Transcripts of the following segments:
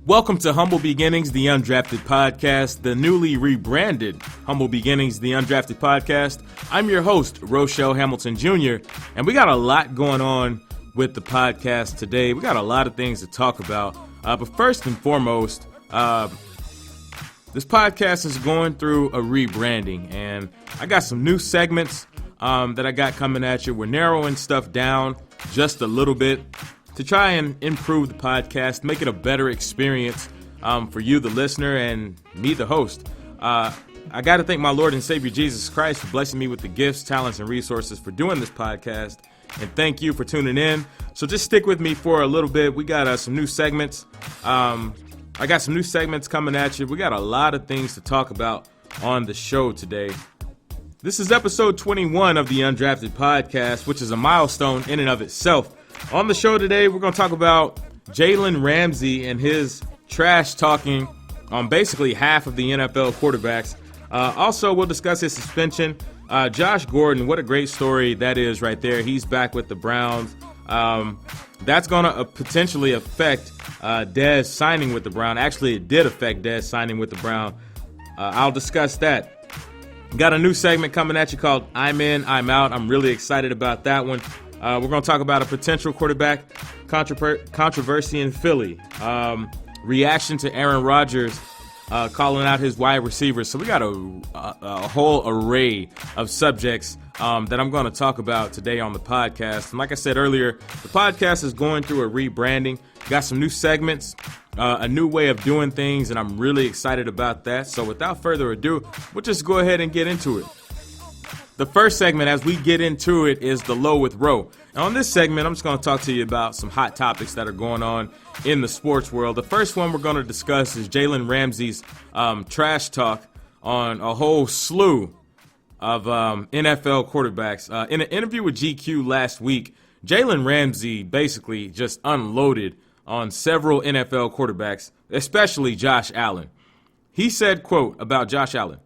Welcome to Humble Beginnings, the Undrafted Podcast, the newly rebranded Humble Beginnings, the Undrafted Podcast. I'm your host, Rochelle Hamilton Jr., and we got a lot going on with the podcast today. We got a lot of things to talk about, but first and foremost, this podcast is going through a rebranding, and I got some new segments that I got coming at you. We're narrowing stuff down just a little bit to try and improve the podcast, make it a better experience for you, the listener, and me, the host. I got to thank my Lord and Savior Jesus Christ for blessing me with the gifts, talents, and resources for doing this podcast. And thank you for tuning in. So just stick with me for a little bit. We got some new segments. I got some new segments coming at you. We got a lot of things to talk about on the show today. This is episode 21 of the Undrafted Podcast, which is a milestone in and of itself. On the show today, we're going to talk about Jalen Ramsey and his trash talking on basically half of the NFL quarterbacks. Also, we'll discuss his suspension. Josh Gordon, what a great story that is right there. He's back with the Browns. That's going to potentially affect Dez signing with the Browns. Actually, it did affect Dez signing with the Browns. I'll discuss that. Got a new segment coming at you called I'm In, I'm Out. I'm really excited about that one. We're going to talk about a potential quarterback controversy in Philly. Reaction to Aaron Rodgers calling out his wide receivers. So we got a whole array of subjects that I'm going to talk about today on the podcast. And like I said earlier, the podcast is going through a rebranding. Got some new segments, a new way of doing things, and I'm really excited about that. So without further ado, we'll just go ahead and get into it. The first segment, as we get into it, is the Low with Ro. And on this segment, I'm just going to talk to you about some hot topics that are going on in the sports world. The first one we're going to discuss is Jalen Ramsey's trash talk on a whole slew of NFL quarterbacks. In an interview with GQ last week, Jalen Ramsey basically just unloaded on several NFL quarterbacks, especially Josh Allen. He said, quote, about Josh Allen,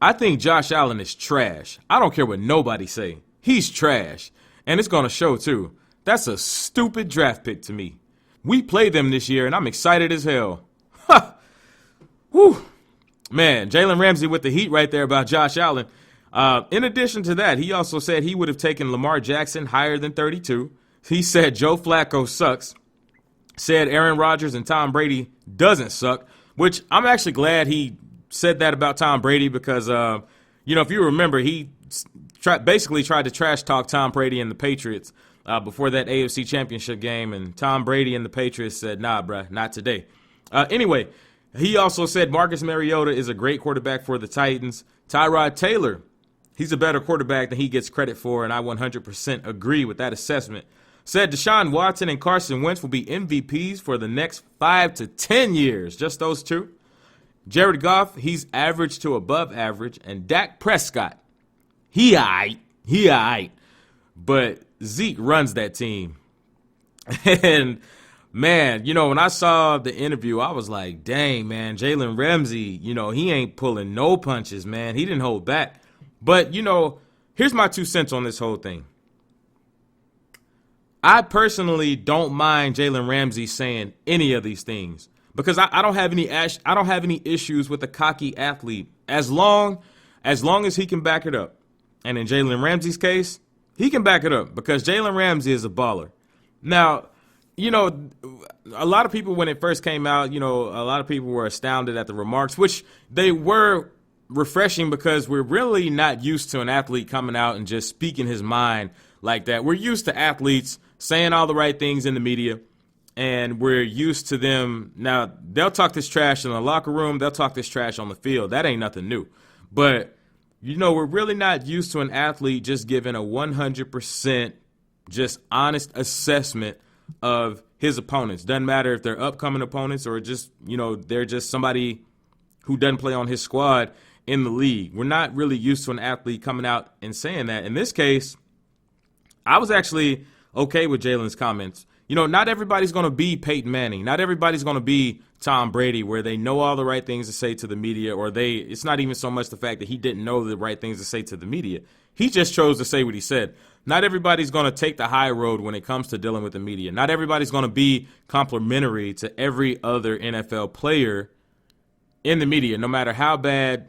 "I think Josh Allen is trash. I don't care what nobody say. He's trash. And it's going to show, too. That's a stupid draft pick to me. We played them this year, and I'm excited as hell." Ha! Whew. Man, Jalen Ramsey with the heat right there about Josh Allen. In addition to that, he also said he would have taken Lamar Jackson higher than 32. He said Joe Flacco sucks. Said Aaron Rodgers and Tom Brady doesn't suck, which I'm actually glad he said that about Tom Brady because, if you remember, he basically tried to trash talk Tom Brady and the Patriots before that AFC Championship game, and Tom Brady and the Patriots said, nah, bruh, not today. Anyway, he also said Marcus Mariota is a great quarterback for the Titans. Tyrod Taylor, he's a better quarterback than he gets credit for, and I 100% agree with that assessment. Said Deshaun Watson and Carson Wentz will be MVPs for the next 5 to 10 years, just those two. Jared Goff, he's average to above average. And Dak Prescott, he aight. But Zeke runs that team. And, man, when I saw the interview, I was like, dang, man, Jalen Ramsey, he ain't pulling no punches, man. He didn't hold back. But, here's my 2 cents on this whole thing. I personally don't mind Jalen Ramsey saying any of these things. Because I don't have any issues with a cocky athlete as long as he can back it up. And in Jalen Ramsey's case, he can back it up because Jalen Ramsey is a baller. Now, a lot of people when it first came out, a lot of people were astounded at the remarks, which they were refreshing because we're really not used to an athlete coming out and just speaking his mind like that. We're used to athletes saying all the right things in the media. And we're used to them. Now, they'll talk this trash in the locker room. They'll talk this trash on the field. That ain't nothing new. But, we're really not used to an athlete just giving a 100% just honest assessment of his opponents. Doesn't matter if they're upcoming opponents or just, they're just somebody who doesn't play on his squad in the league. We're not really used to an athlete coming out and saying that. In this case, I was actually okay with Jalen's comments. not everybody's going to be Peyton Manning. Not everybody's going to be Tom Brady, where they know all the right things to say to the media, or it's not even so much the fact that he didn't know the right things to say to the media. He just chose to say what he said. Not everybody's going to take the high road when it comes to dealing with the media. Not everybody's going to be complimentary to every other NFL player in the media, no matter how bad,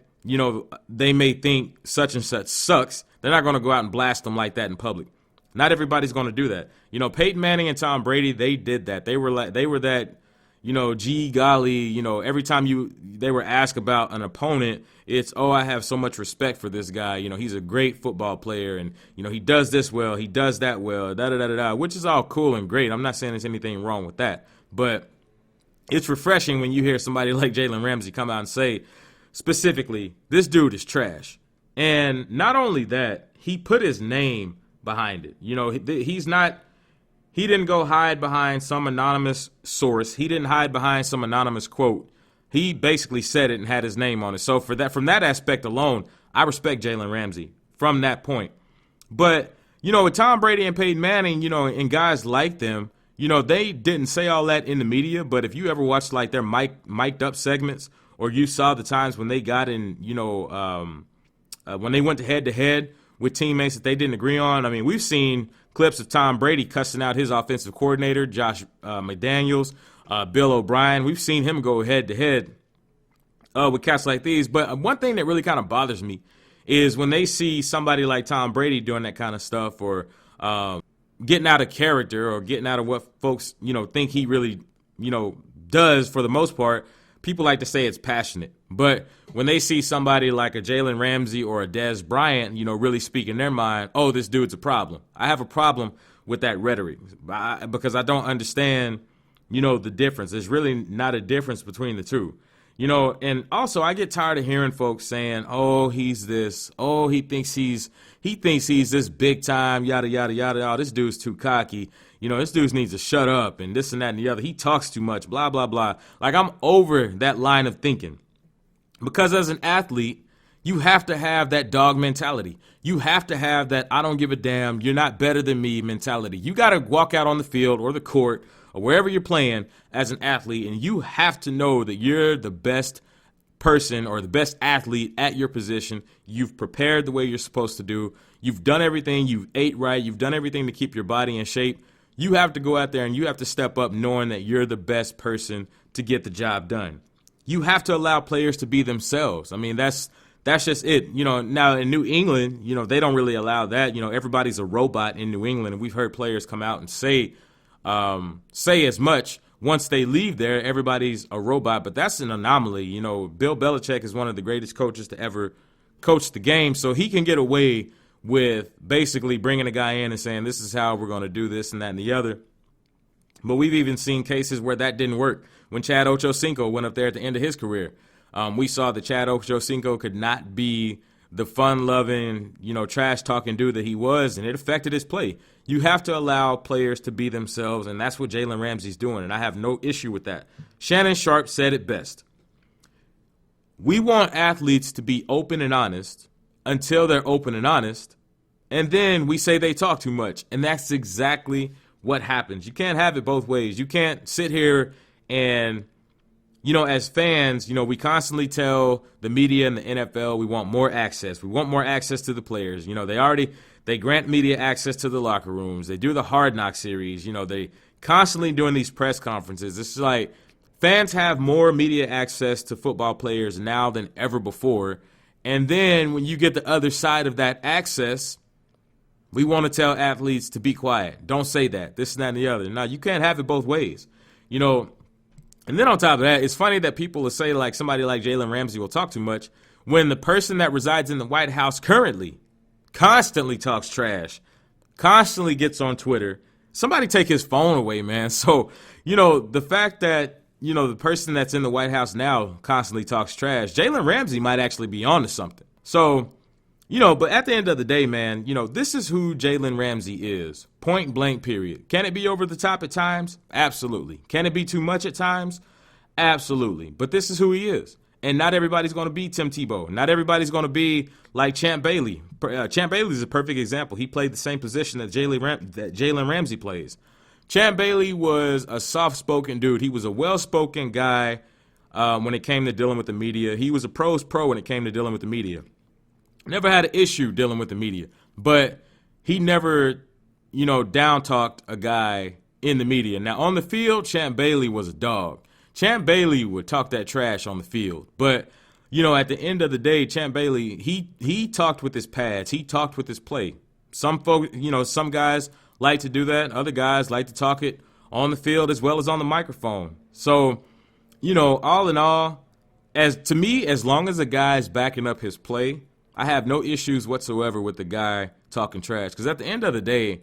they may think such and such sucks. They're not going to go out and blast them like that in public. Not everybody's going to do that. Peyton Manning and Tom Brady, they did that. They were that, gee golly, every time they were asked about an opponent, it's, oh, I have so much respect for this guy. He's a great football player, and, he does this well, he does that well, da-da-da-da-da, which is all cool and great. I'm not saying there's anything wrong with that. But it's refreshing when you hear somebody like Jalen Ramsey come out and say, specifically, this dude is trash. And not only that, he put his name behind it. He didn't go hide behind some anonymous source. He didn't hide behind some anonymous quote. He basically said it and had his name on it. So from that aspect alone, I respect Jalen Ramsey from that point. But, with Tom Brady and Peyton Manning, and guys like them, they didn't say all that in the media. But if you ever watched like their mic'd up segments, or you saw the times when they got in, when they went head to head with teammates that they didn't agree on. I mean, we've seen clips of Tom Brady cussing out his offensive coordinator, Josh McDaniels, Bill O'Brien. We've seen him go head to head with cats like these. But one thing that really kind of bothers me is when they see somebody like Tom Brady doing that kind of stuff, or getting out of character, or getting out of what folks, think he really, does for the most part. People like to say it's passionate. But when they see somebody like a Jalen Ramsey or a Dez Bryant, really speaking their mind, oh, this dude's a problem. I have a problem with that rhetoric because I don't understand, the difference. There's really not a difference between the two. And also I get tired of hearing folks saying, oh, he's this, oh, he thinks he's this big time, yada, yada, yada. Oh, this dude's too cocky. This dude needs to shut up and this and that and the other. He talks too much, blah, blah, blah. Like, I'm over that line of thinking. Because as an athlete, you have to have that dog mentality. You have to have that I don't give a damn, you're not better than me mentality. You got to walk out on the field or the court or wherever you're playing as an athlete, and you have to know that you're the best person or the best athlete at your position. You've prepared the way you're supposed to do. You've done everything. You've ate right. You've done everything to keep your body in shape. You have to go out there and you have to step up knowing that you're the best person to get the job done. You have to allow players to be themselves. I mean, that's just it. Now in New England, they don't really allow that. Everybody's a robot in New England, and we've heard players come out and say as much. Once they leave there, everybody's a robot, but that's an anomaly. Bill Belichick is one of the greatest coaches to ever coach the game, so he can get away with basically bringing a guy in and saying, this is how we're going to do this and that and the other. But we've even seen cases where that didn't work. When Chad Ochocinco went up there at the end of his career, we saw that Chad Ochocinco could not be the fun-loving, trash-talking dude that he was, and it affected his play. You have to allow players to be themselves, and that's what Jalen Ramsey's doing, and I have no issue with that. Shannon Sharp said it best. We want athletes to be open and honest until they're open and honest, and then we say they talk too much, and that's exactly what happens. You can't have it both ways. You can't sit here and, as fans, we constantly tell the media and the NFL we want more access. We want more access to the players. They grant media access to the locker rooms. They do the Hard Knock series. They constantly doing these press conferences. It's like fans have more media access to football players now than ever before. And then when you get the other side of that access, we want to tell athletes to be quiet. Don't say that. This and that and the other. Now, you can't have it both ways. And then on top of that, it's funny that people will say like somebody like Jalen Ramsey will talk too much when the person that resides in the White House currently constantly talks trash, constantly gets on Twitter. Somebody take his phone away, man. So, the fact that, the person that's in the White House now constantly talks trash, Jalen Ramsey might actually be on to something. So, but at the end of the day, man, this is who Jalen Ramsey is. Point blank, period. Can it be over the top at times? Absolutely. Can it be too much at times? Absolutely. But this is who he is. And not everybody's going to be Tim Tebow. Not everybody's going to be like Champ Bailey. Champ Bailey is a perfect example. He played the same position that Jalen Ramsey plays. Champ Bailey was a soft-spoken dude. He was a well-spoken guy when it came to dealing with the media. He was a pro's pro when it came to dealing with the media. Never had an issue dealing with the media, but he never, down-talked a guy in the media. Now, on the field, Champ Bailey was a dog. Champ Bailey would talk that trash on the field, but at the end of the day, Champ Bailey, he talked with his pads. He talked with his play. Some folks, some guys like to do that. Other guys like to talk it on the field as well as on the microphone. So, all in all, to me, as long as a guy's backing up his play, I have no issues whatsoever with the guy talking trash. Because at the end of the day,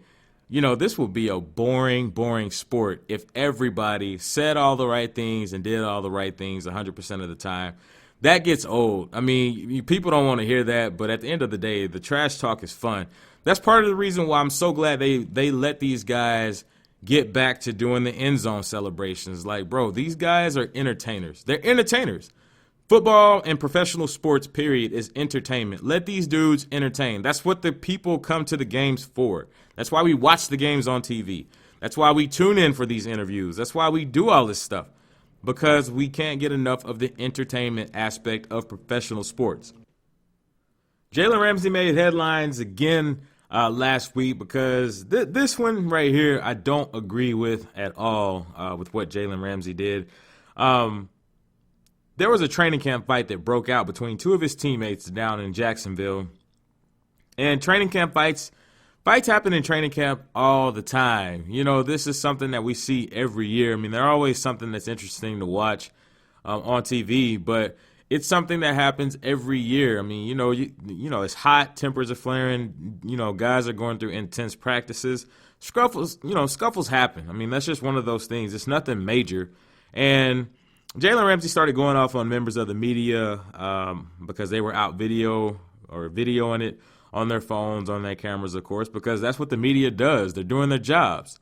this will be a boring, boring sport if everybody said all the right things and did all the right things 100% of the time. That gets old. I mean, people don't want to hear that, but at the end of the day, the trash talk is fun. That's part of the reason why I'm so glad they let these guys get back to doing the end zone celebrations. Like, bro, these guys are entertainers. They're entertainers. Football and professional sports, period, is entertainment. Let these dudes entertain. That's what the people come to the games for. That's why we watch the games on TV. That's why we tune in for these interviews. That's why we do all this stuff. Because we can't get enough of the entertainment aspect of professional sports. Jalen Ramsey made headlines again last week because this one right here I don't agree with at all with what Jalen Ramsey did. There was a training camp fight that broke out between two of his teammates down in Jacksonville. And training camp fights happen in training camp all the time. This is something that we see every year. I mean, they're always something that's interesting to watch on TV, but it's something that happens every year. I mean, it's hot, tempers are flaring, guys are going through intense practices. Scuffles happen. I mean, that's just one of those things. It's nothing major. And Jalen Ramsey started going off on members of the media because they were out videoing it on their phones, on their cameras, of course, because that's what the media does. They're doing their jobs.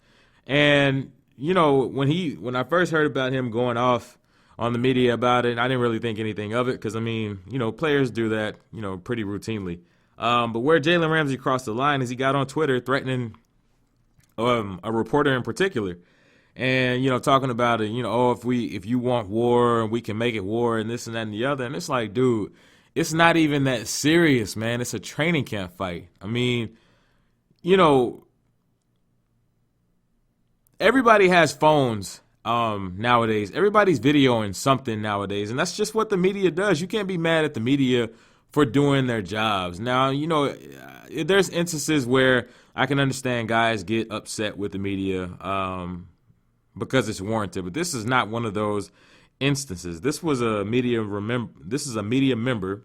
And, when I first heard about him going off on the media about it, I didn't really think anything of it because, players do that, pretty routinely. But where Jalen Ramsey crossed the line is he got on Twitter threatening a reporter in particular. And, talking about it, if you want war, we can make it war and this and that and the other. And it's like, dude, it's not even that serious, man. It's a training camp fight. I mean, everybody has phones nowadays. Everybody's videoing something nowadays. And that's just what the media does. You can't be mad at the media for doing their jobs. Now, there's instances where I can understand guys get upset with the media because it's warranted. But this is not one of those instances. This was a media member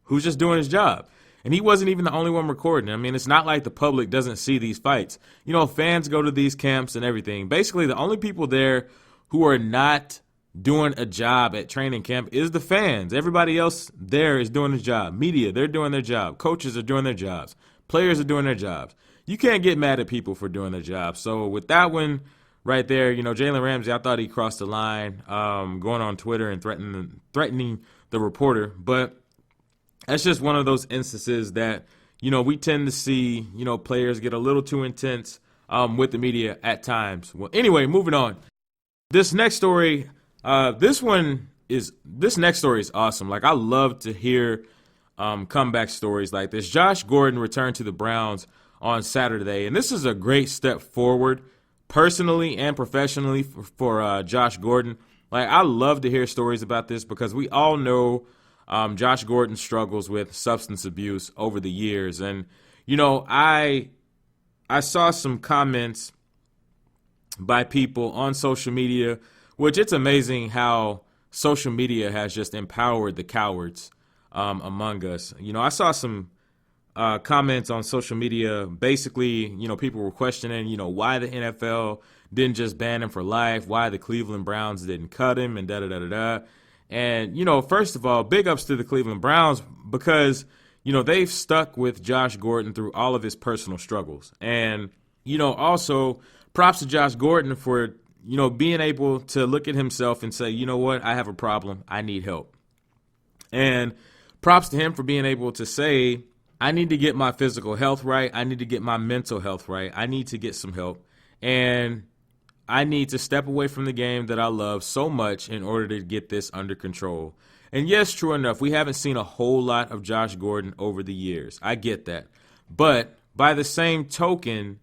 who's just doing his job. And he wasn't even the only one recording. I mean, it's not like the public doesn't see these fights. Fans go to these camps and everything. Basically, the only people there who are not doing a job at training camp is the fans. Everybody else there is doing his job. Media, they're doing their job. Coaches are doing their jobs. Players are doing their jobs. You can't get mad at people for doing their job. So with that one right there, Jalen Ramsey, I thought he crossed the line going on Twitter and threatening the reporter. But that's just one of those instances that, we tend to see, players get a little too intense with the media at times. Well, anyway, moving on. This next story, this next story is awesome. Like, I love to hear comeback stories like this. Josh Gordon returned to the Browns on Saturday, and this is a great step forward personally and professionally for Josh Gordon. Like, I love to hear stories about this because we all know Josh Gordon struggles with substance abuse over the years. And, I saw some comments by people on social media, which it's amazing how social media has just empowered the cowards among us. I saw some comments on social media. Basically, people were questioning, why the NFL didn't just ban him for life, why the Cleveland Browns didn't cut him, and da-da-da-da-da. And, first of all, big ups to the Cleveland Browns because, they've stuck with Josh Gordon through all of his personal struggles. And, also props to Josh Gordon for, being able to look at himself and say, you know what, I have a problem. I need help. And props to him for being able to say, I need to get my physical health right. I need to get my mental health right. I need to get some help. And I need to step away from the game that I love so much in order to get this under control. And yes, true enough, we haven't seen a whole lot of Josh Gordon over the years. I get that. But by the same token,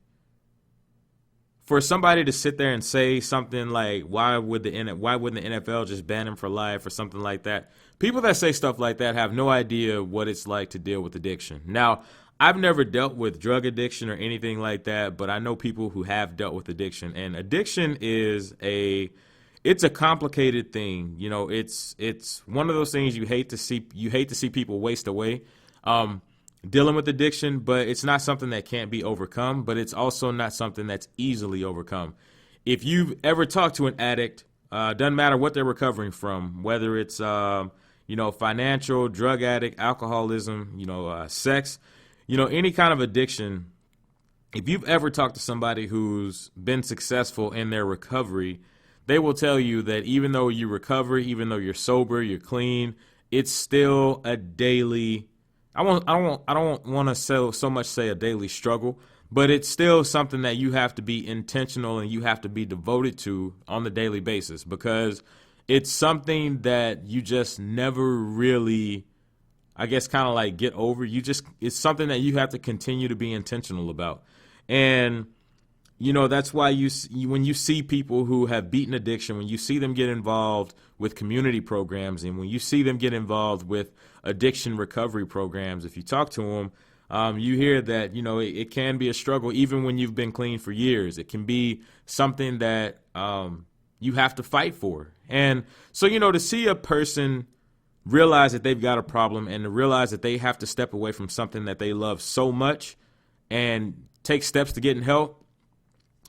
for somebody to sit there and say something like, why wouldn't the NFL just ban him for life or something like that? People that say stuff like that have no idea what it's like to deal with addiction. Now, I've never dealt with drug addiction or anything like that, but I know people who have dealt with addiction. And addiction is it's a complicated thing. You know, it's one of those things you hate to see people waste away. Dealing with addiction, but it's not something that can't be overcome, but it's also not something that's easily overcome. If you've ever talked to an addict, doesn't matter what they're recovering from, whether it's, financial, drug addict, alcoholism, sex, any kind of addiction. If you've ever talked to somebody who's been successful in their recovery, they will tell you that even though you recover, even though you're sober, you're clean, it's still a daily I don't want to so much say a daily struggle, but it's still something that you have to be intentional and you have to be devoted to on the daily basis, because it's something that you just never really, I guess, kind of like get over. It's something that you have to continue to be intentional about. And, that's why when you see people who have beaten addiction, when you see them get involved with community programs, and when you see them get involved with addiction recovery programs, if you talk to them, you hear that, it can be a struggle even when you've been clean for years. It can be something that you have to fight for. And so, to see a person realize that they've got a problem and to realize that they have to step away from something that they love so much and take steps to getting help,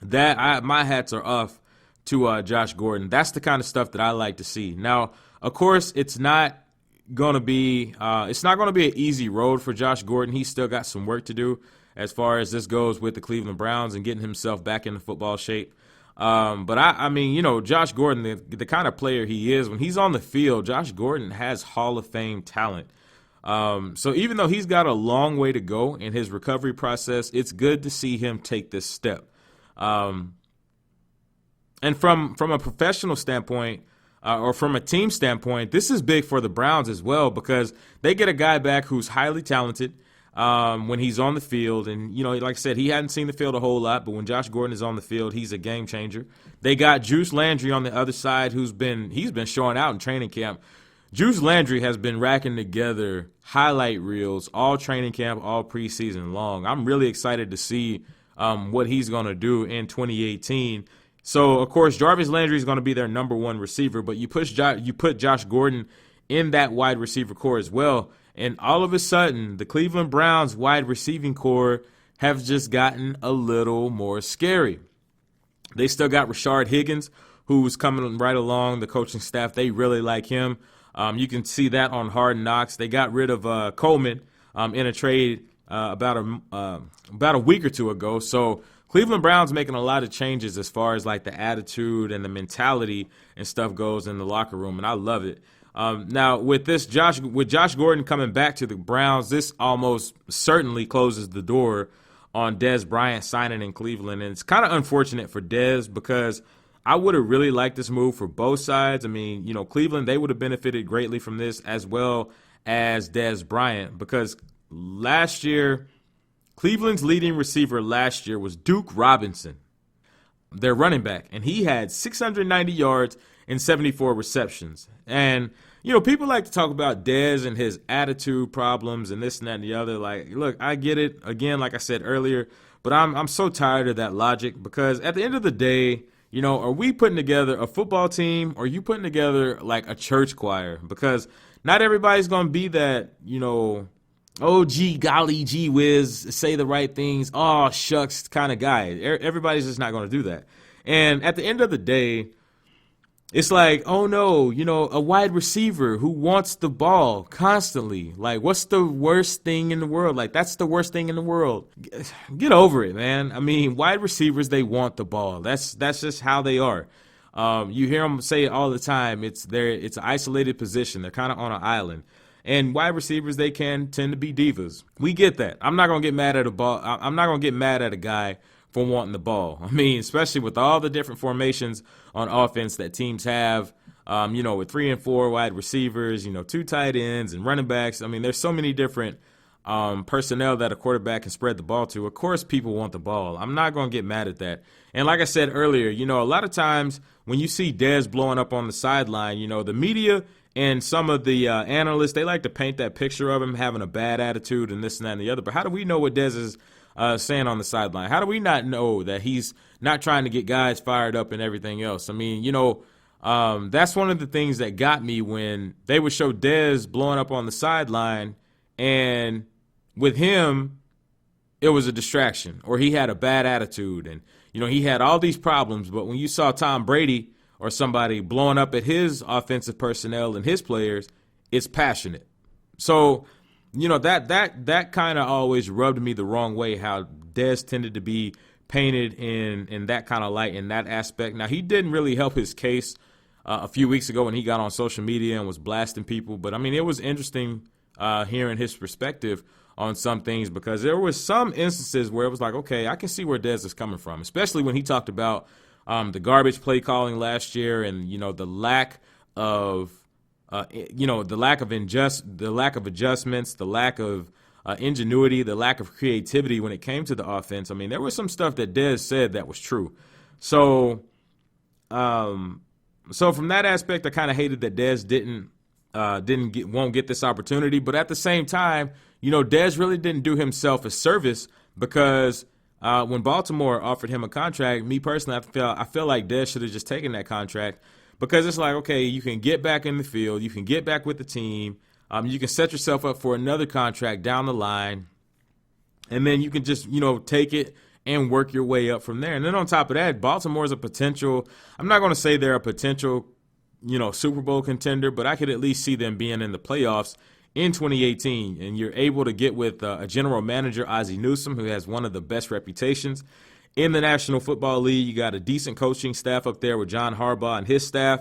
my hats are off to Josh Gordon. That's the kind of stuff that I like to see. Now, of course, it's not going to be an easy road for Josh Gordon. He's still got some work to do as far as this goes with the Cleveland Browns and getting himself back into football shape. But I mean, Josh Gordon, the kind of player he is, when he's on the field, Josh Gordon has Hall of Fame talent. So even though he's got a long way to go in his recovery process, it's good to see him take this step. And from a professional standpoint, or from a team standpoint, this is big for the Browns as well, because they get a guy back who's highly talented when he's on the field. And, like I said, he hadn't seen the field a whole lot, but when Josh Gordon is on the field, he's a game changer. They got Juice Landry on the other side, he's been showing out in training camp. Juice Landry has been racking together highlight reels all training camp, all preseason long. I'm really excited to see what he's going to do in 2018. So, of course, Jarvis Landry is going to be their number one receiver, but you put Josh Gordon in that wide receiver core as well, and all of a sudden, the Cleveland Browns wide receiving core have just gotten a little more scary. They still got Rashard Higgins, who's coming right along. The coaching staff, they really like him. You can see that on Hard Knocks. They got rid of Coleman in a trade about a week or two ago. So Cleveland Browns making a lot of changes as far as like the attitude and the mentality and stuff goes in the locker room, and I love it. Now with Josh Gordon coming back to the Browns, this almost certainly closes the door on Dez Bryant signing in Cleveland, and it's kind of unfortunate for Dez because I would have really liked this move for both sides. I mean, Cleveland, they would have benefited greatly from this, as well as Dez Bryant, because last year, Cleveland's leading receiver last year was Duke Robinson, their running back, and he had 690 yards and 74 receptions. And, people like to talk about Dez and his attitude problems and this and that and the other. Like, look, I get it, again, like I said earlier, but I'm so tired of that logic, because at the end of the day, are we putting together a football team, or are you putting together like a church choir? Because not everybody's going to be that, oh, gee, golly, gee whiz, say the right things, oh, shucks kind of guy. Everybody's just not going to do that. And at the end of the day, it's like, oh, no, a wide receiver who wants the ball constantly. Like, what's the worst thing in the world? Like, that's the worst thing in the world. Get over it, man. I mean, wide receivers, they want the ball. That's just how they are. You hear them say it all the time. It's an isolated position. They're kind of on an island. And wide receivers, they can tend to be divas. We get that. I'm not gonna get mad at a guy for wanting the ball. I mean, especially with all the different formations on offense that teams have, with 3 and 4 wide receivers, 2 tight ends and running backs. I mean, there's so many different personnel that a quarterback can spread the ball to. Of course, people want the ball. I'm not going to get mad at that. And like I said earlier, a lot of times when you see Dez blowing up on the sideline, the media and some of the analysts, they like to paint that picture of him having a bad attitude and this and that and the other. But how do we know what Dez is saying on the sideline? How do we not know that he's not trying to get guys fired up and everything else? I mean, that's one of the things that got me when they would show Dez blowing up on the sideline, and with him, it was a distraction, or he had a bad attitude, and he had all these problems. But when you saw Tom Brady or somebody blowing up at his offensive personnel and his players, it's passionate. So, that kind of always rubbed me the wrong way, how Dez tended to be painted in that kind of light, in that aspect. Now, he didn't really help his case a few weeks ago when he got on social media and was blasting people. But, I mean, it was interesting hearing his perspective on some things, because there was some instances where it was like, okay, I can see where Dez is coming from, especially when he talked about the garbage play calling last year and, the lack of the lack of adjustments, the lack of ingenuity, the lack of creativity when it came to the offense. I mean, there was some stuff that Dez said that was true. So from that aspect, I kind of hated that Dez won't get this opportunity. But at the same time, Dez really didn't do himself a service, because when Baltimore offered him a contract, me personally, I feel like Dez should have just taken that contract, because it's like, okay, you can get back in the field, you can get back with the team, you can set yourself up for another contract down the line, and then you can just, take it and work your way up from there. And then on top of that, Baltimore is a potential, I'm not going to say they're a potential, Super Bowl contender, but I could at least see them being in the playoffs in 2018. And you're able to get with a general manager, Ozzie Newsome, who has one of the best reputations in the National Football League. You got a decent coaching staff up there with John Harbaugh and his staff.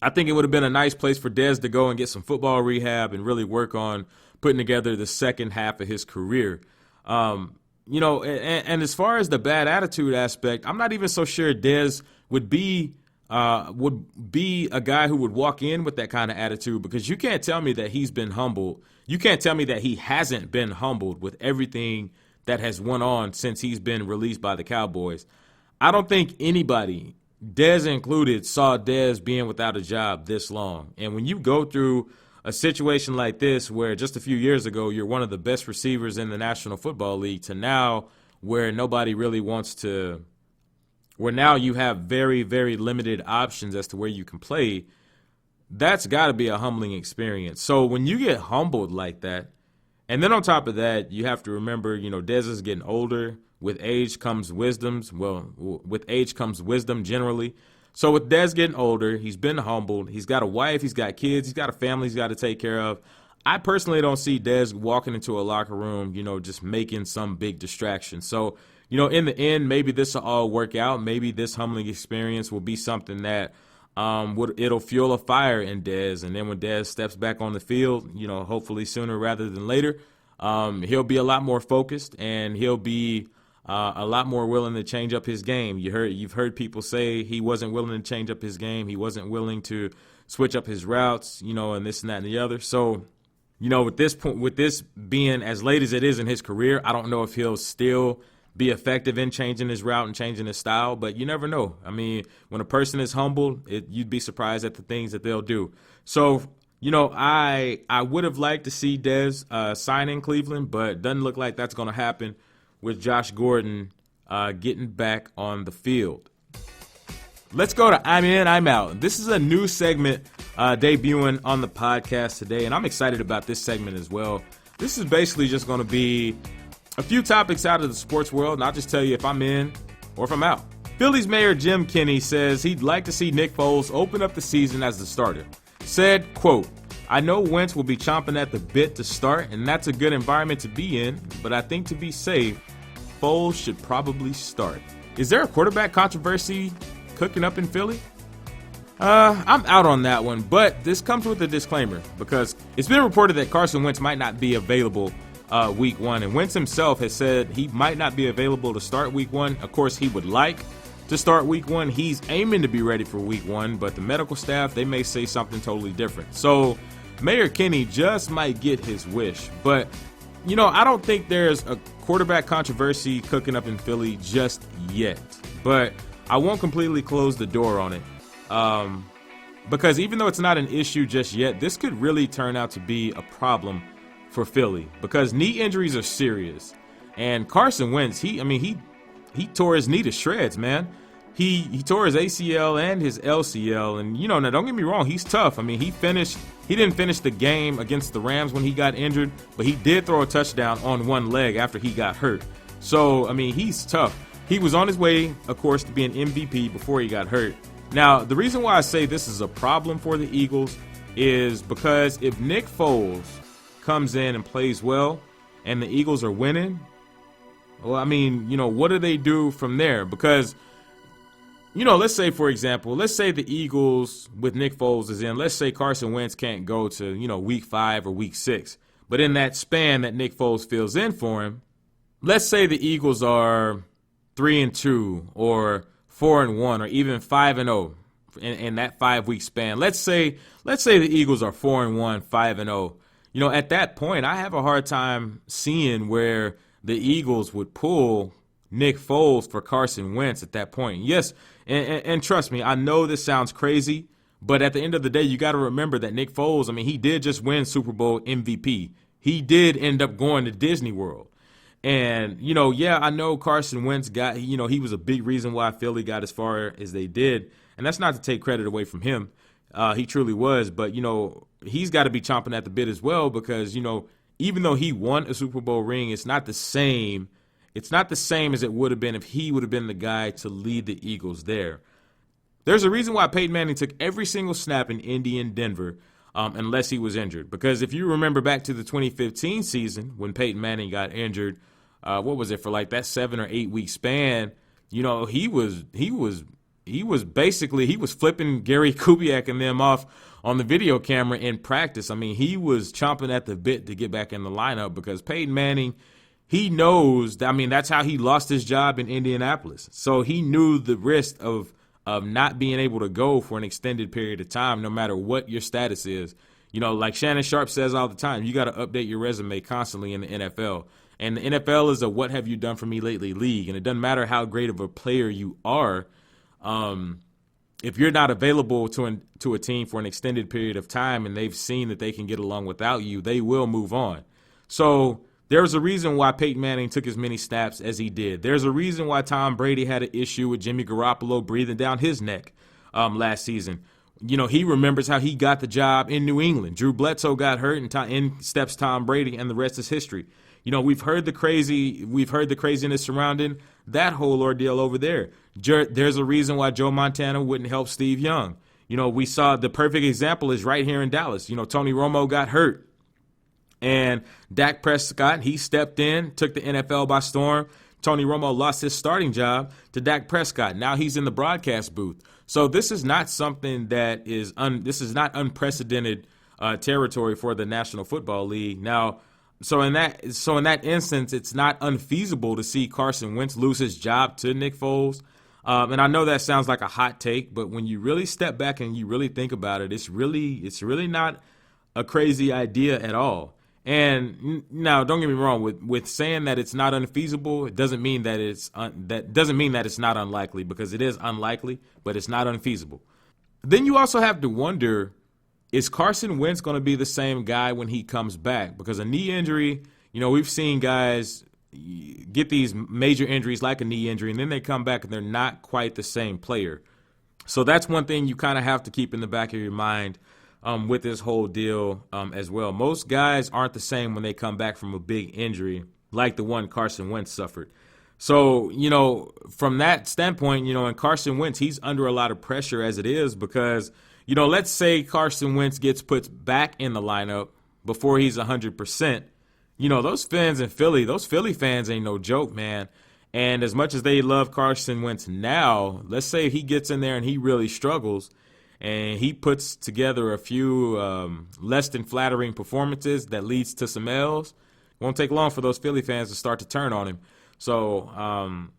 I think it would have been a nice place for Dez to go and get some football rehab and really work on putting together the second half of his career. And as far as the bad attitude aspect, I'm not even so sure Dez would be a guy who would walk in with that kind of attitude, because you can't tell me that he's been humbled. You can't tell me that he hasn't been humbled with everything that has went on since he's been released by the Cowboys. I don't think anybody, Dez included, saw Dez being without a job this long. And when you go through a situation like this, where just a few years ago you're one of the best receivers in the National Football League, to now where nobody really wants to, where now you have very, very limited options as to where you can play, that's got to be a humbling experience. So when you get humbled like that, and then on top of that, you have to remember, Dez is getting older. With age comes wisdom. Well, with age comes wisdom generally. So with Dez getting older, he's been humbled. He's got a wife. He's got kids. He's got a family he's got to take care of. I personally don't see Dez walking into a locker room, just making some big distraction. So, in the end, maybe this will all work out. Maybe this humbling experience will be something that it'll fuel a fire in Dez. And then when Dez steps back on the field, hopefully sooner rather than later, he'll be a lot more focused, and he'll be a lot more willing to change up his game. You've heard people say he wasn't willing to change up his game. He wasn't willing to switch up his routes, and this and that and the other. So, with this being as late as it is in his career, I don't know if he'll still be effective in changing his route and changing his style, but you never know. I mean, when a person is humble, you'd be surprised at the things that they'll do. So, I would have liked to see Dez sign in Cleveland, but it doesn't look like that's going to happen with Josh Gordon getting back on the field. Let's go to I'm In, I'm Out. This is a new segment debuting on the podcast today, and I'm excited about this segment as well. This is basically just going to be a few topics out of the sports world, and I'll just tell you if I'm in or if I'm out. Phillies Mayor Jim Kenney says he'd like to see Nick Foles open up the season as the starter. Said, quote, "I know Wentz will be chomping at the bit to start, and that's a good environment to be in, but I think to be safe, Foles should probably start." Is there a quarterback controversy cooking up in Philly? I'm out on that one, but this comes with a disclaimer, because it's been reported that Carson Wentz might not be available week 1. And Wentz himself has said he might not be available to start week 1. Of course, he would like to start week 1. He's aiming to be ready for week 1, but the medical staff, they may say something totally different. So Mayor Kenny just might get his wish. But, I don't think there's a quarterback controversy cooking up in Philly just yet. But I won't completely close the door on it. Because even though it's not an issue just yet, this could really turn out to be a problem for Philly. Because knee injuries are serious. And Carson Wentz, he tore his knee to shreds, man. He tore his ACL and his LCL. And, now don't get me wrong, he's tough. He didn't finish the game against the Rams when he got injured, but he did throw a touchdown on one leg after he got hurt. So, he's tough. He was on his way, of course, to be an MVP before he got hurt. Now, the reason why I say this is a problem for the Eagles is because if Nick Foles comes in and plays well and the Eagles are winning, well, what do they do from there? Because, let's say, for example, the Eagles with Nick Foles is in. Let's say Carson Wentz can't go to, week 5 or week 6. But in that span that Nick Foles fills in for him, let's say the Eagles are 3-2 or 4-1 or even 5-0 in that 5-week span. Let's say the Eagles are 4-1, 5-0. At that point, I have a hard time seeing where the Eagles would pull Nick Foles for Carson Wentz at that point. Yes, and trust me, I know this sounds crazy, but at the end of the day, you got to remember that Nick Foles, he did just win Super Bowl MVP. He did end up going to Disney World. And, I know Carson Wentz got, he was a big reason why Philly got as far as they did. And that's not to take credit away from him. He truly was. But, he's got to be chomping at the bit as well because, even though he won a Super Bowl ring, it's not the same. It's not the same as it would have been if he would have been the guy to lead the Eagles there. There's a reason why Peyton Manning took every single snap in Indy and Denver unless he was injured. Because if you remember back to the 2015 season when Peyton Manning got injured, what was it, for like that 7 or 8 week span, he was flipping Gary Kubiak and them off on the video camera in practice. He was chomping at the bit to get back in the lineup because Peyton Manning, he knows, that's how he lost his job in Indianapolis. So he knew the risk of not being able to go for an extended period of time, no matter what your status is. Like Shannon Sharp says all the time, you got to update your resume constantly in the NFL. And the NFL is a what have you done for me lately league. And it doesn't matter how great of a player you are. If you're not available to a team for an extended period of time and they've seen that they can get along without you, they will move on. So there's a reason why Peyton Manning took as many snaps as he did. There's a reason why Tom Brady had an issue with Jimmy Garoppolo breathing down his neck last season. He remembers how he got the job in New England. Drew Bledsoe got hurt, and in steps Tom Brady, and the rest is history. We've heard the craziness surrounding that whole ordeal over there. There's a reason why Joe Montana wouldn't help Steve Young. We saw the perfect example is right here in Dallas. Tony Romo got hurt. And Dak Prescott, he stepped in, took the NFL by storm. Tony Romo lost his starting job to Dak Prescott. Now he's in the broadcast booth. So this is not something that is this is not unprecedented territory for the National Football League. Now, so in that instance, it's not unfeasible to see Carson Wentz lose his job to Nick Foles. And I know that sounds like a hot take, but when you really step back and you really think about it, it's really not a crazy idea at all. And now, don't get me wrong. With saying that it's not unfeasible, it doesn't mean that it's not unlikely, because it is unlikely, but it's not unfeasible. Then you also have to wonder, is Carson Wentz going to be the same guy when he comes back? Because a knee injury, we've seen guys get these major injuries like a knee injury, and then they come back and they're not quite the same player. So that's one thing you kind of have to keep in the back of your mind with this whole deal as well. Most guys aren't the same when they come back from a big injury like the one Carson Wentz suffered. So, from that standpoint, and Carson Wentz, he's under a lot of pressure as it is because, let's say Carson Wentz gets put back in the lineup before he's 100%. Those fans in Philly, those Philly fans ain't no joke, man. And as much as they love Carson Wentz now, let's say he gets in there and he really struggles and he puts together a few less than flattering performances that leads to some L's. Won't take long for those Philly fans to start to turn on him. So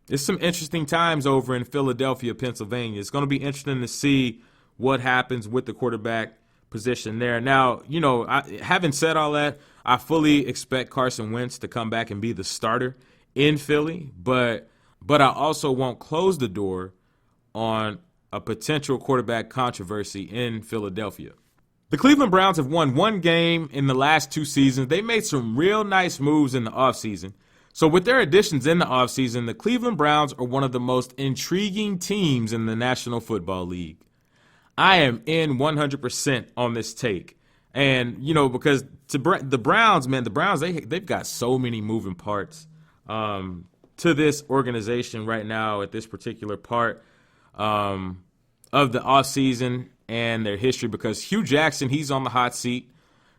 it's some interesting times over in Philadelphia, Pennsylvania. It's going to be interesting to see what happens with the quarterback position there. Now, having said all that, I fully expect Carson Wentz to come back and be the starter in Philly, but I also won't close the door on a potential quarterback controversy in Philadelphia. The Cleveland Browns have won one game in the last 2 seasons. They made some real nice moves in the offseason. So with their additions in the offseason, the Cleveland Browns are one of the most intriguing teams in the National Football League. I am in 100% on this take. And, because the Browns, man, they've got so many moving parts to this organization right now at this particular part of the offseason and their history, because Hugh Jackson, he's on the hot seat.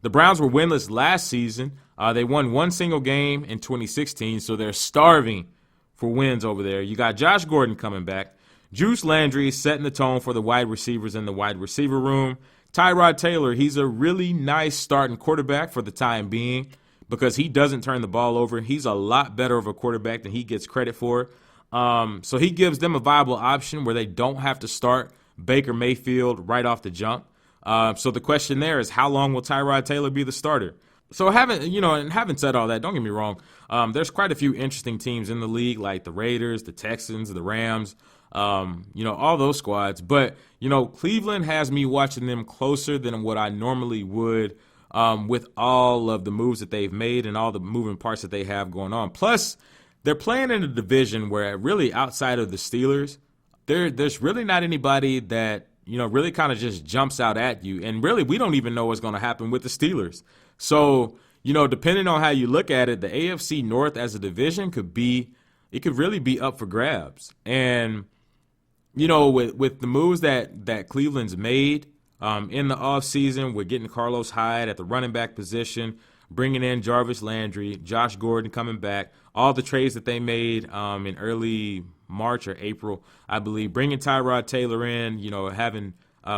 The Browns were winless last season. They won one single game in 2016, so they're starving for wins over there. You got Josh Gordon coming back. Juice Landry setting the tone for the wide receivers in the wide receiver room. Tyrod Taylor, he's a really nice starting quarterback for the time being because he doesn't turn the ball over. He's a lot better of a quarterback than he gets credit for. So he gives them a viable option where they don't have to start Baker Mayfield right off the jump. So the question there is, how long will Tyrod Taylor be the starter? So having said all that, don't get me wrong. There's quite a few interesting teams in the league, like the Raiders, the Texans, the Rams, all those squads. But, Cleveland has me watching them closer than what I normally would with all of the moves that they've made and all the moving parts that they have going on. Plus, they're playing in a division where really outside of the Steelers, there's really not anybody that, really kind of just jumps out at you. And really, we don't even know what's going to happen with the Steelers. So, depending on how you look at it, the AFC North as a division could really be up for grabs. And, with the moves that Cleveland's made in the offseason, with getting Carlos Hyde at the running back position, bringing in Jarvis Landry, Josh Gordon coming back, all the trades that they made in early March or April, I believe, bringing Tyrod Taylor in, having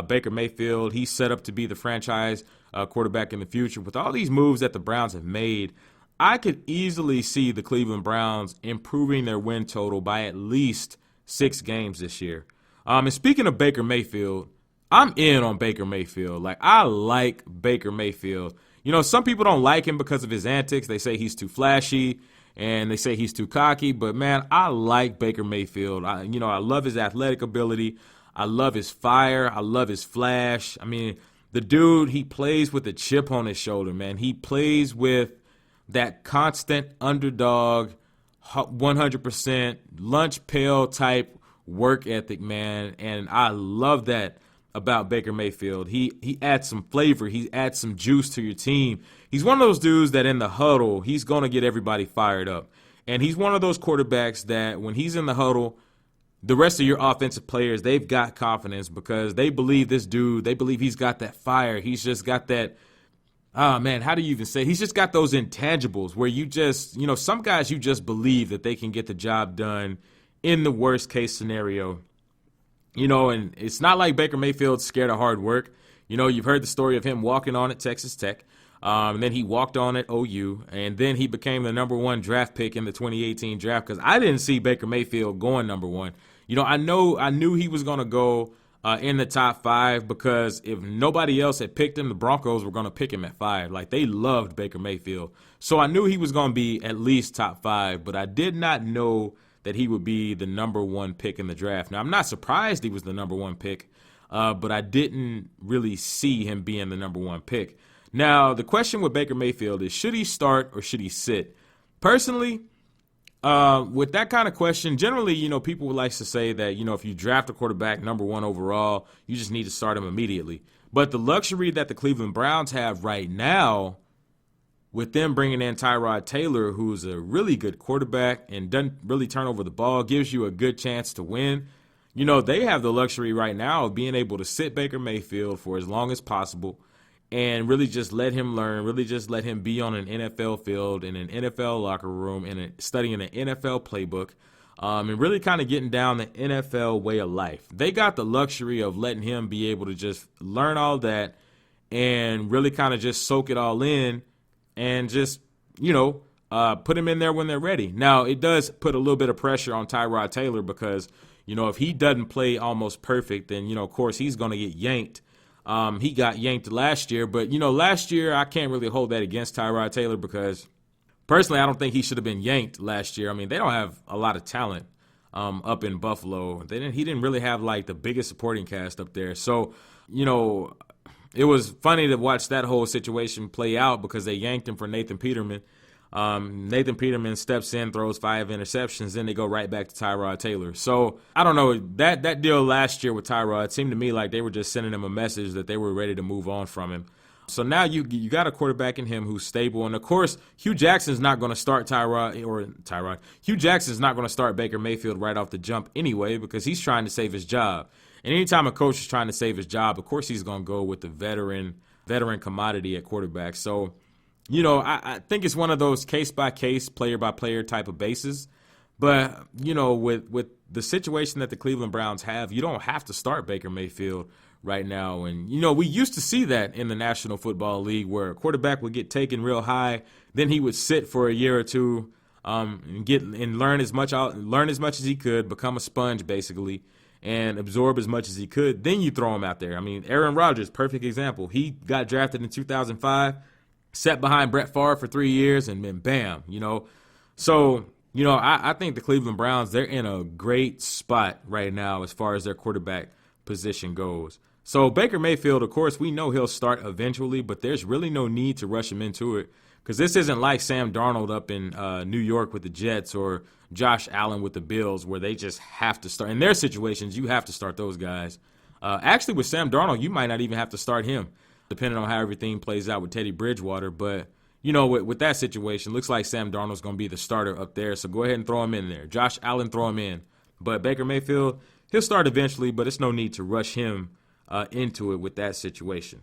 Baker Mayfield, he's set up to be the franchise quarterback in the future. With all these moves that the Browns have made, I could easily see the Cleveland Browns improving their win total by at least 6 games this year. And speaking of Baker Mayfield, I'm in on Baker Mayfield. Like, I like Baker Mayfield. Some people don't like him because of his antics. They say he's too flashy and they say he's too cocky. But, man, I like Baker Mayfield. I love his athletic ability. I love his fire. I love his flash. I mean, the dude, he plays with a chip on his shoulder, man. He plays with that constant underdog, 100% lunch pail type work ethic, man. And I love that about Baker Mayfield. He adds some flavor. He adds some juice to your team. He's one of those dudes that in the huddle, he's going to get everybody fired up. And he's one of those quarterbacks that when he's in the huddle, the rest of your offensive players, they've got confidence because they believe this dude, they believe he's got that fire. He's just got that, how do you even say it? He's just got those intangibles where you just, some guys you just believe that they can get the job done in the worst case scenario. And it's not like Baker Mayfield's scared of hard work. You've heard the story of him walking on at Texas Tech. And then he walked on at OU, and then he became the number 1 draft pick in the 2018 draft because I didn't see Baker Mayfield going number 1. I knew he was going to go in the top 5 because if nobody else had picked him, the Broncos were going to pick him at 5. Like, they loved Baker Mayfield. So I knew he was going to be at least top 5, but I did not know that he would be the number 1 pick in the draft. Now, I'm not surprised he was the number 1 pick, but I didn't really see him being the number 1 pick. Now, the question with Baker Mayfield is, should he start or should he sit? Personally, with that kind of question, generally, people would like to say that, if you draft a quarterback number 1 overall, you just need to start him immediately. But the luxury that the Cleveland Browns have right now, with them bringing in Tyrod Taylor, who's a really good quarterback and doesn't really turn over the ball, gives you a good chance to win. They have the luxury right now of being able to sit Baker Mayfield for as long as possible and really just let him learn, really just let him be on an NFL field, in an NFL locker room, and studying an NFL playbook, and really kind of getting down the NFL way of life. They got the luxury of letting him be able to just learn all that and really kind of just soak it all in and just put him in there when they're ready. Now, it does put a little bit of pressure on Tyrod Taylor because, if he doesn't play almost perfect, then, of course, he's going to get yanked. He got yanked last year, but, last year I can't really hold that against Tyrod Taylor because personally I don't think he should have been yanked last year. I mean, they don't have a lot of talent up in Buffalo. He didn't really have like the biggest supporting cast up there. So, it was funny to watch that whole situation play out because they yanked him for Nathan Peterman. Nathan Peterman steps in, throws 5 interceptions, then they go right back to Tyrod Taylor. So I don't know, that deal last year with Tyrod, it seemed to me like they were just sending him a message that they were ready to move on from him. So now you got a quarterback in him who's stable. And of course, Hugh Jackson's not going to start Hugh Jackson's not going to start Baker Mayfield right off the jump anyway because he's trying to save his job. And anytime a coach is trying to save his job, of course he's going to go with the veteran commodity at quarterback. So, I think it's one of those case-by-case, player-by-player type of bases. But, with the situation that the Cleveland Browns have, you don't have to start Baker Mayfield right now. And, we used to see that in the National Football League where a quarterback would get taken real high, then he would sit for a year or two and learn as much as he could, become a sponge basically, and absorb as much as he could. Then you throw him out there. I mean, Aaron Rodgers, perfect example. He got drafted in 2005, sat behind Brett Favre for 3 years, and then bam, So, I think the Cleveland Browns, they're in a great spot right now as far as their quarterback position goes. So Baker Mayfield, of course, we know he'll start eventually, but there's really no need to rush him into it because this isn't like Sam Darnold up in New York with the Jets or Josh Allen with the Bills where they just have to start. In their situations, you have to start those guys. Actually, with Sam Darnold, you might not even have to start him, depending on how everything plays out with Teddy Bridgewater. But, with that situation, looks like Sam Darnold's going to be the starter up there. So go ahead and throw him in there. Josh Allen, throw him in. But Baker Mayfield, he'll start eventually, but it's no need to rush him into it with that situation.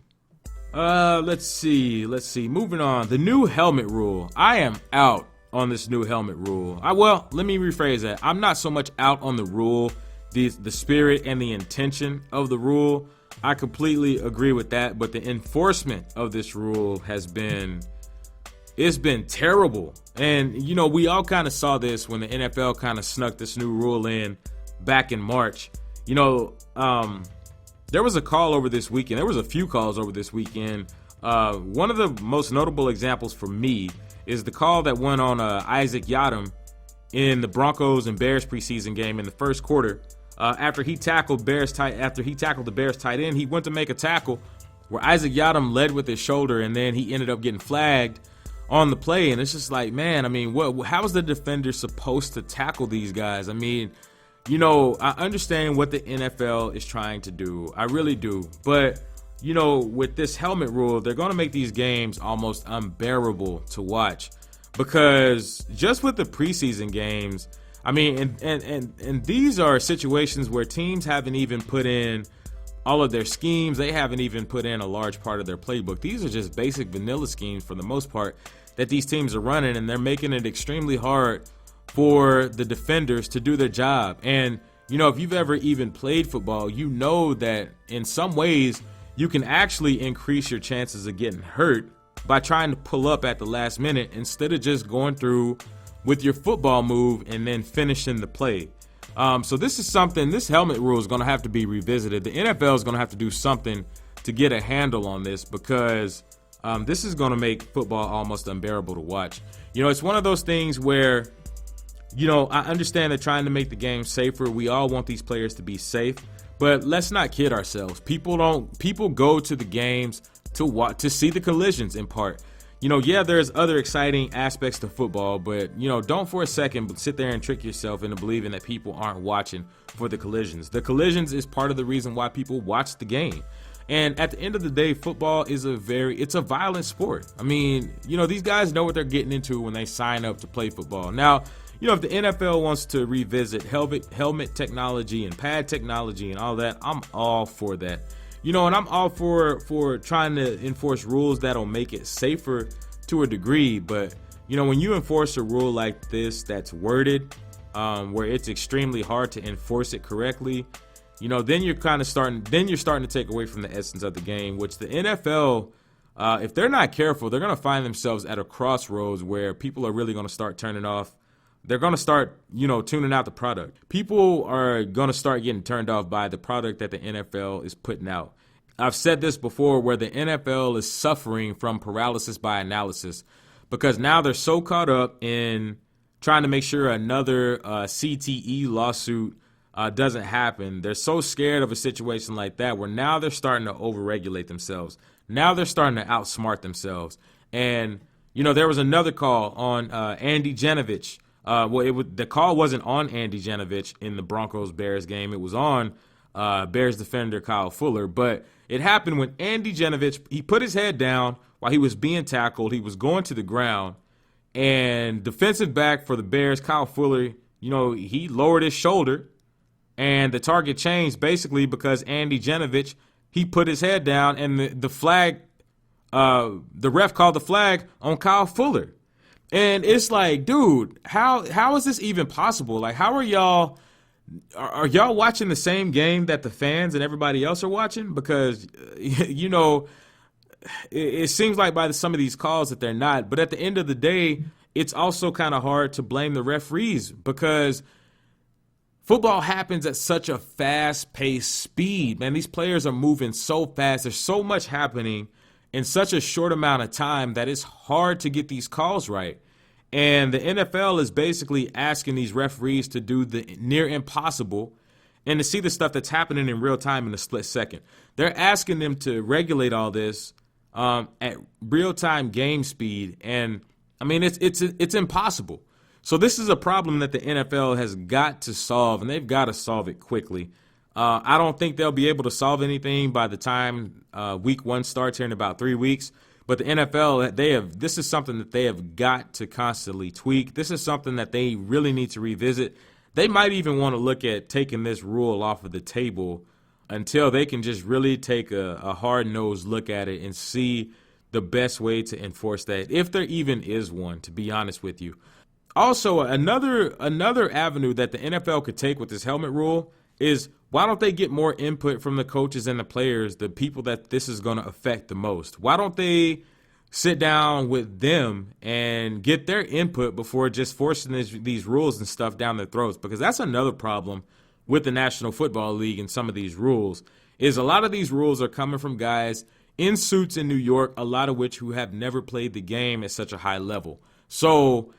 Let's see. Moving on. The new helmet rule. I am out on this new helmet rule. Let me rephrase that. I'm not so much out on the rule, the spirit and the intention of the rule. I completely agree with that, but the enforcement of this rule it's been terrible. And, we all kind of saw this when the NFL kind of snuck this new rule in back in March. There was a call over this weekend. There was a few calls over this weekend. One of the most notable examples for me is the call that went on Isaac Yiadom in the Broncos and Bears preseason game in the first quarter. After he tackled the Bears tight end, he went to make a tackle where Isaac Yiadom led with his shoulder, and then he ended up getting flagged on the play. And it's just like, man, I mean, how is the defender supposed to tackle these guys? I mean, I understand what the NFL is trying to do. I really do. But, with this helmet rule, they're going to make these games almost unbearable to watch because just with the preseason games, I mean, and these are situations where teams haven't even put in all of their schemes. They haven't even put in a large part of their playbook. These are just basic vanilla schemes for the most part that these teams are running, and they're making it extremely hard for the defenders to do their job. And, if you've ever even played football, you know that in some ways you can actually increase your chances of getting hurt by trying to pull up at the last minute instead of just going through with your football move and then finishing the play. So this helmet rule is going to have to be revisited. The NFL is going to have to do something to get a handle on this because this is going to make football almost unbearable to watch. It's one of those things where, I understand they're trying to make the game safer. We all want these players to be safe, but let's not kid ourselves. People go to the games to see the collisions in part. There's other exciting aspects to football, but, don't for a second sit there and trick yourself into believing that people aren't watching for the collisions. The collisions is part of the reason why people watch the game. And at the end of the day, football is it's a violent sport. I mean, these guys know what they're getting into when they sign up to play football. Now, if the NFL wants to revisit helmet technology and pad technology and all that, I'm all for that. And I'm all for trying to enforce rules that'll make it safer to a degree. But, when you enforce a rule like this that's worded, where it's extremely hard to enforce it correctly, then you're starting to take away from the essence of the game, which the NFL if they're not careful, they're going to find themselves at a crossroads where people are really going to start turning off. They're going to start, tuning out the product. People are going to start getting turned off by the product that the NFL is putting out. I've said this before, where the NFL is suffering from paralysis by analysis, because now they're so caught up in trying to make sure another CTE lawsuit doesn't happen. They're so scared of a situation like that, where now they're starting to overregulate themselves. Now they're starting to outsmart themselves. And, there was another call on Andy Janovich. The call wasn't on Andy Janovich in the Broncos-Bears game. It was on Bears defender Kyle Fuller. But it happened when Andy Janovich, he put his head down while he was being tackled. He was going to the ground. And defensive back for the Bears, Kyle Fuller, he lowered his shoulder. And the target changed basically because Andy Janovich, he put his head down, and the flag, the ref called the flag on Kyle Fuller. And it's like, dude, how is this even possible? Like, how are y'all watching the same game that the fans and everybody else are watching? Because, it seems like by some of these calls that they're not. But at the end of the day, it's also kind of hard to blame the referees, because football happens at such a fast-paced speed. Man, these players are moving so fast. There's so much happening in such a short amount of time that it's hard to get these calls right. And the NFL is basically asking these referees to do the near impossible and to see the stuff that's happening in real time in a split second. They're asking them to regulate all this at real-time game speed. And, I mean, it's impossible. So this is a problem that the NFL has got to solve, and they've got to solve it quickly. I don't think they'll be able to solve anything by the time week 1 starts here in about 3 weeks. But the NFL, this is something that they have got to constantly tweak. This is something that they really need to revisit. They might even want to look at taking this rule off of the table until they can just really take a hard-nosed look at it and see the best way to enforce that, if there even is one, to be honest with you. Also, another avenue that the NFL could take with this helmet rule is, why don't they get more input from the coaches and the players, the people that this is going to affect the most? Why don't they sit down with them and get their input before just forcing these rules and stuff down their throats? Because that's another problem with the National Football League and some of these rules, is a lot of these rules are coming from guys in suits in New York, a lot of which who have never played the game at such a high level. So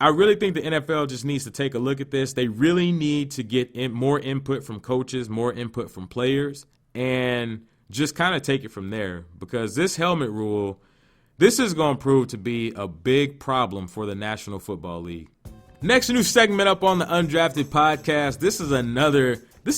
I really think the NFL just needs to take a look at this. They really need to get more input from coaches, more input from players, and just kind of take it from there. Because this helmet rule, this is going to prove to be a big problem for the National Football League. Next new segment up on the Undrafted Podcast. This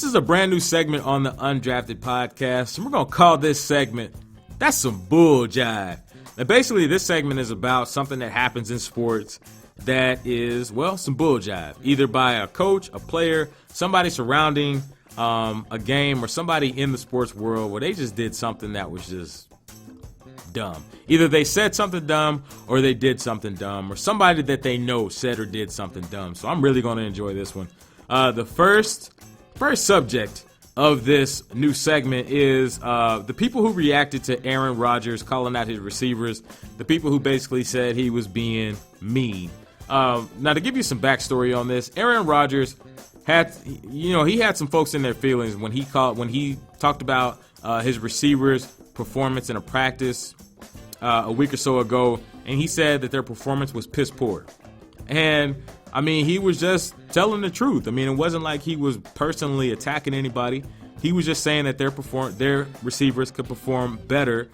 is a brand new segment on the Undrafted Podcast. And we're going to call this segment, That's Some Bull Jive. Now, basically, this segment is about something that happens in sports that is, well, some bull jive, either by a coach, a player, somebody surrounding a game, or somebody in the sports world where they just did something that was just dumb. Either they said something dumb or they did something dumb, or somebody that they know said or did something dumb. So I'm really going to enjoy this one. The first subject of this new segment is the people who reacted to Aaron Rodgers calling out his receivers, the people who basically said he was being mean. Now, to give you some backstory on this, Aaron Rodgers had some folks in their feelings when he talked about his receivers' performance in a practice a week or so ago, and he said that their performance was piss poor. And I mean, he was just telling the truth. I mean, it wasn't like he was personally attacking anybody. He was just saying that their receivers could perform better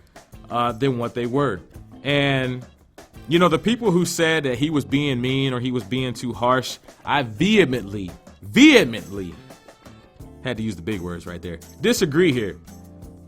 than what they were. And the people who said that he was being mean or he was being too harsh, I vehemently had to use the big words right there, disagree here.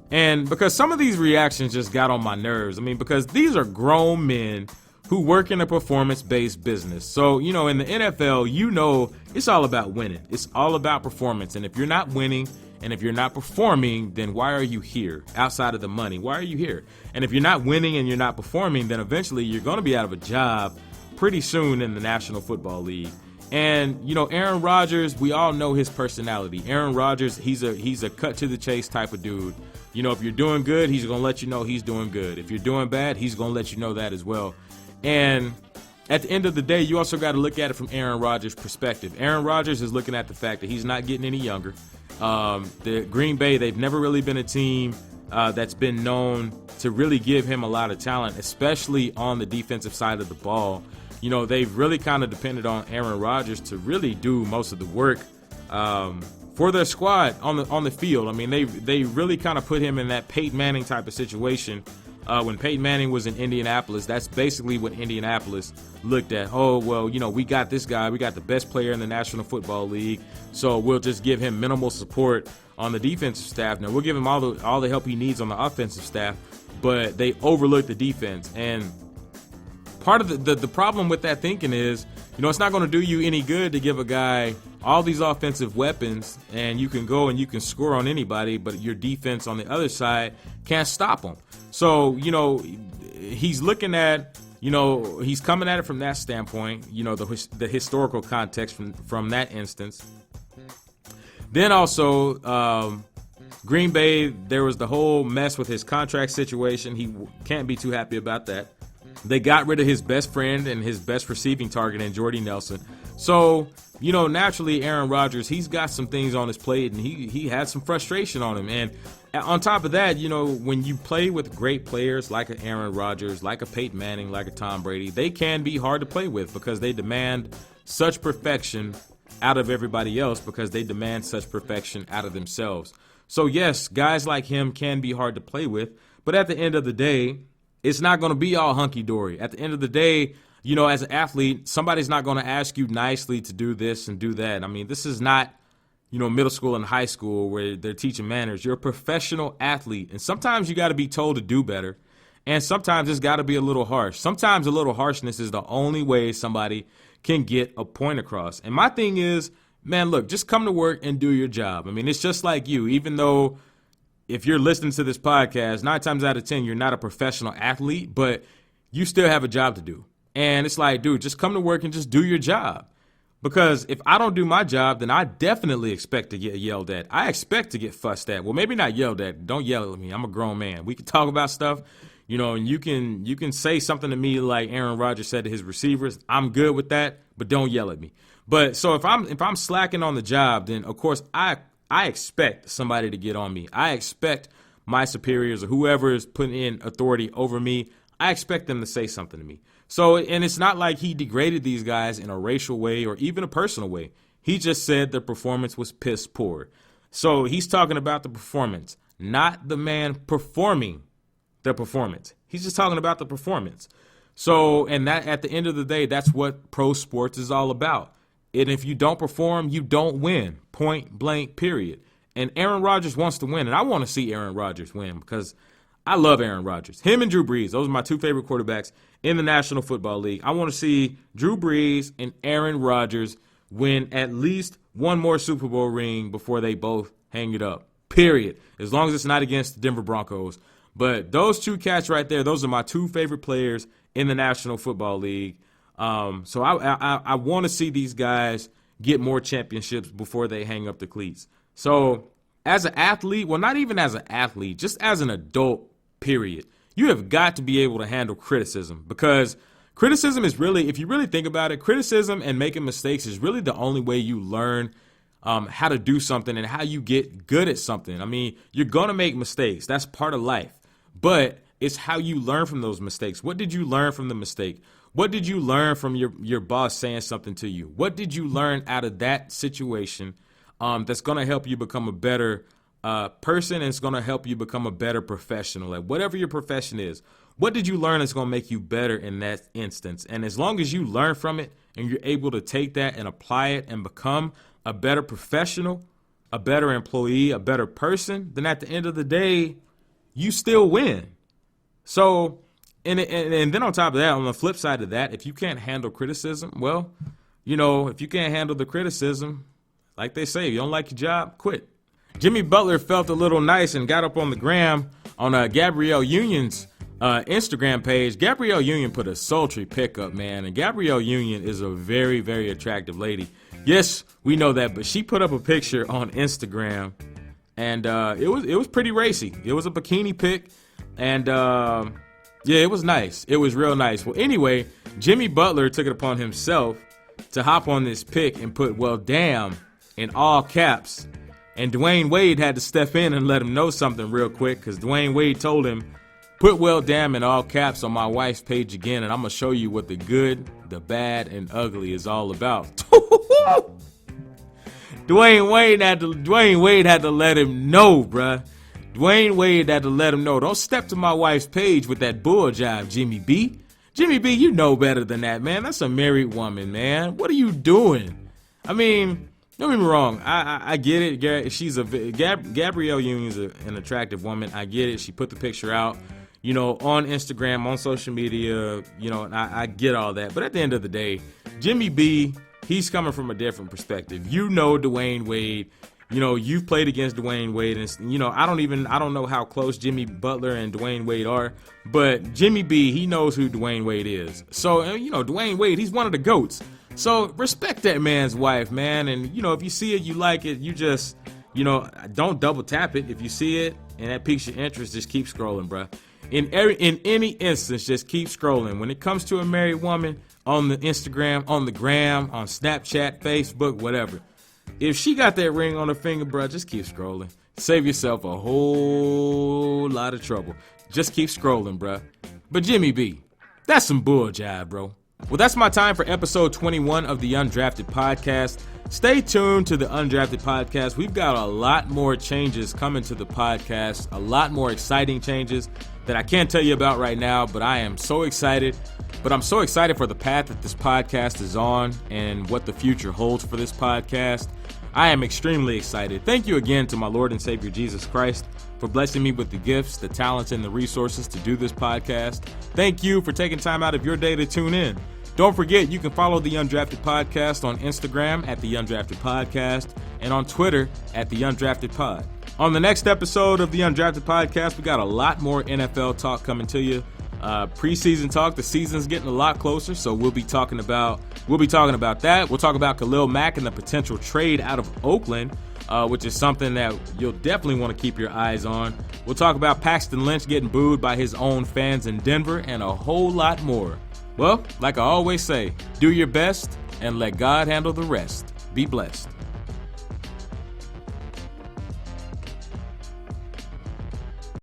And because some of these reactions just got on my nerves. I mean, because these are grown men who work in a performance-based business. So, in the NFL, it's all about winning. It's all about performance. And if you're not winning and if you're not performing, then why are you here? Outside of the money, why are you here? And if you're not winning and you're not performing, then eventually you're going to be out of a job pretty soon in the National Football League. And, Aaron Rodgers, we all know his personality. Aaron Rodgers, he's a cut to the chase type of dude. If you're doing good, he's going to let you know he's doing good. If you're doing bad, he's going to let you know that as well. And at the end of the day, you also got to look at it from Aaron Rodgers' perspective. Aaron Rodgers is looking at the fact that he's not getting any younger. The Green Bay, they've never really been a team that's been known to really give him a lot of talent, especially on the defensive side of the ball. They've really kind of depended on Aaron Rodgers to really do most of the work for their squad on the field. I mean, they really kind of put him in that Peyton Manning type of situation. When Peyton Manning was in Indianapolis, that's basically what Indianapolis looked at. Oh, well, we got this guy. We got the best player in the National Football League, so we'll just give him minimal support on the defensive staff. Now, we'll give him all the help he needs on the offensive staff, but they overlooked the defense. And part of the problem with that thinking is, it's not going to do you any good to give a guy all these offensive weapons and you can go and you can score on anybody, but your defense on the other side can't stop them. So, he's looking at, he's coming at it from that standpoint, the historical context from that instance. Then also, Green Bay, there was the whole mess with his contract situation. He can't be too happy about that. They got rid of his best friend and his best receiving target in Jordy Nelson. So, naturally, Aaron Rodgers, he's got some things on his plate, and he had some frustration on him. And on top of that, when you play with great players like an Aaron Rodgers, like a Peyton Manning, like a Tom Brady, they can be hard to play with because they demand such perfection out of everybody else because they demand such perfection out of themselves. So, yes, guys like him can be hard to play with, but at the end of the day, it's not going to be all hunky-dory. At the end of the day, as an athlete, somebody's not going to ask you nicely to do this and do that. I mean, this is not, middle school and high school where they're teaching manners. You're a professional athlete, and sometimes you got to be told to do better, and sometimes it's got to be a little harsh. Sometimes a little harshness is the only way somebody can get a point across. And my thing is, man, look, just come to work and do your job. I mean, it's just like you, even though if you're listening to this podcast, 9 times out of 10, you're not a professional athlete, but you still have a job to do. And it's like, dude, just come to work and just do your job. Because if I don't do my job, then I definitely expect to get yelled at. I expect to get fussed at. Well, maybe not yelled at. Don't yell at me. I'm a grown man. We can talk about stuff, and you can say something to me like Aaron Rodgers said to his receivers. I'm good with that, but don't yell at me. But so if I'm slacking on the job, then of course I expect somebody to get on me. I expect my superiors or whoever is putting in authority over me, I expect them to say something to me. So, and it's not like he degraded these guys in a racial way or even a personal way. He just said the performance was piss poor. So he's talking about the performance, not the man performing the performance. He's just talking about the performance. So, and that at the end of the day, that's what pro sports is all about. And if you don't perform, you don't win. Point blank, period. And Aaron Rodgers wants to win, and I want to see Aaron Rodgers win because I love Aaron Rodgers. Him and Drew Brees, those are my 2 favorite quarterbacks in the National Football League. I want to see Drew Brees and Aaron Rodgers win at least one more Super Bowl ring before they both hang it up, period, as long as it's not against the Denver Broncos. But those 2 cats right there, those are my 2 favorite players in the National Football League. So I want to see these guys get more championships before they hang up the cleats. So as an athlete, well, not even as an athlete, just as an adult, period, you have got to be able to handle criticism because criticism is really, if you really think about it, criticism and making mistakes is really the only way you learn how to do something and how you get good at something. I mean, you're going to make mistakes. That's part of life. But it's how you learn from those mistakes. What did you learn from the mistake? What did you learn from your boss saying something to you? What did you learn out of that situation that's going to help you become a better person and it's going to help you become a better professional at whatever your profession is? What did you learn that's going to make you better in that instance? And as long as you learn from it and you're able to take that and apply it and become a better professional, a better employee, a better person, then at the end of the day, you still win. So, and then on top of that, on the flip side of that, if you can't handle criticism, well, if you can't handle the criticism, like they say, if you don't like your job, quit. Jimmy Butler felt a little nice and got up on the gram on Gabrielle Union's Instagram page, Gabrielle Union put a sultry pic up, man. And Gabrielle Union is a very, very attractive lady. Yes, we know that, but she put up a picture on Instagram, and it was pretty racy. It was a bikini pic, and yeah, it was nice. It was real nice. Well, anyway, Jimmy Butler took it upon himself to hop on this pic and put "well, damn" in all caps. And Dwayne Wade had to step in and let him know something real quick, because Dwayne Wade told him, "Put 'well, damn' in all caps on my wife's page again, and I'm going to show you what the good, the bad, and ugly is all about." Dwayne Wade had to let him know, bruh. Dwayne Wade had to let him know. Don't step to my wife's page with that bull jive, Jimmy B. Jimmy B, you know better than that, man. That's a married woman, man. What are you doing? I mean, don't get me wrong. I get it. Gabrielle Union's an attractive woman. I get it. She put the picture out, on Instagram, on social media, and I get all that. But at the end of the day, Jimmy B, he's coming from a different perspective. Dwayne Wade. You've played against Dwayne Wade, and I don't know how close Jimmy Butler and Dwayne Wade are, but Jimmy B, he knows who Dwayne Wade is. So, Dwayne Wade, he's one of the GOATs. So respect that man's wife, man. And, if you see it, you like it, you just, don't double tap it. If you see it and that piques your interest, just keep scrolling, bruh. In any instance, just keep scrolling. When it comes to a married woman, on the Instagram, on the gram, on Snapchat, Facebook, whatever, if she got that ring on her finger, bruh, just keep scrolling. Save yourself a whole lot of trouble. Just keep scrolling, bruh. But Jimmy B, that's some bull jive, bro. Well, that's my time for episode 21 of the Undrafted Podcast. Stay tuned to the Undrafted Podcast. We've got a lot more changes coming to the podcast, a lot more exciting changes that I can't tell you about right now, but I am so excited. But I'm so excited for the path that this podcast is on and what the future holds for this podcast. I am extremely excited. Thank you again to my Lord and Savior Jesus Christ for blessing me with the gifts, the talents, and the resources to do this podcast. Thank you for taking time out of your day to tune in. Don't forget, you can follow the Undrafted Podcast on Instagram at the Undrafted Podcast and on Twitter at the Undrafted Pod. On the next episode of the Undrafted Podcast, we got a lot more NFL talk coming to you. Preseason talk. The season's getting a lot closer, so we'll be talking about that. We'll talk about Khalil Mack and the potential trade out of Oakland, which is something that you'll definitely want to keep your eyes on. We'll talk about Paxton Lynch getting booed by his own fans in Denver and a whole lot more. Well, like I always say, do your best and let God handle the rest. Be blessed.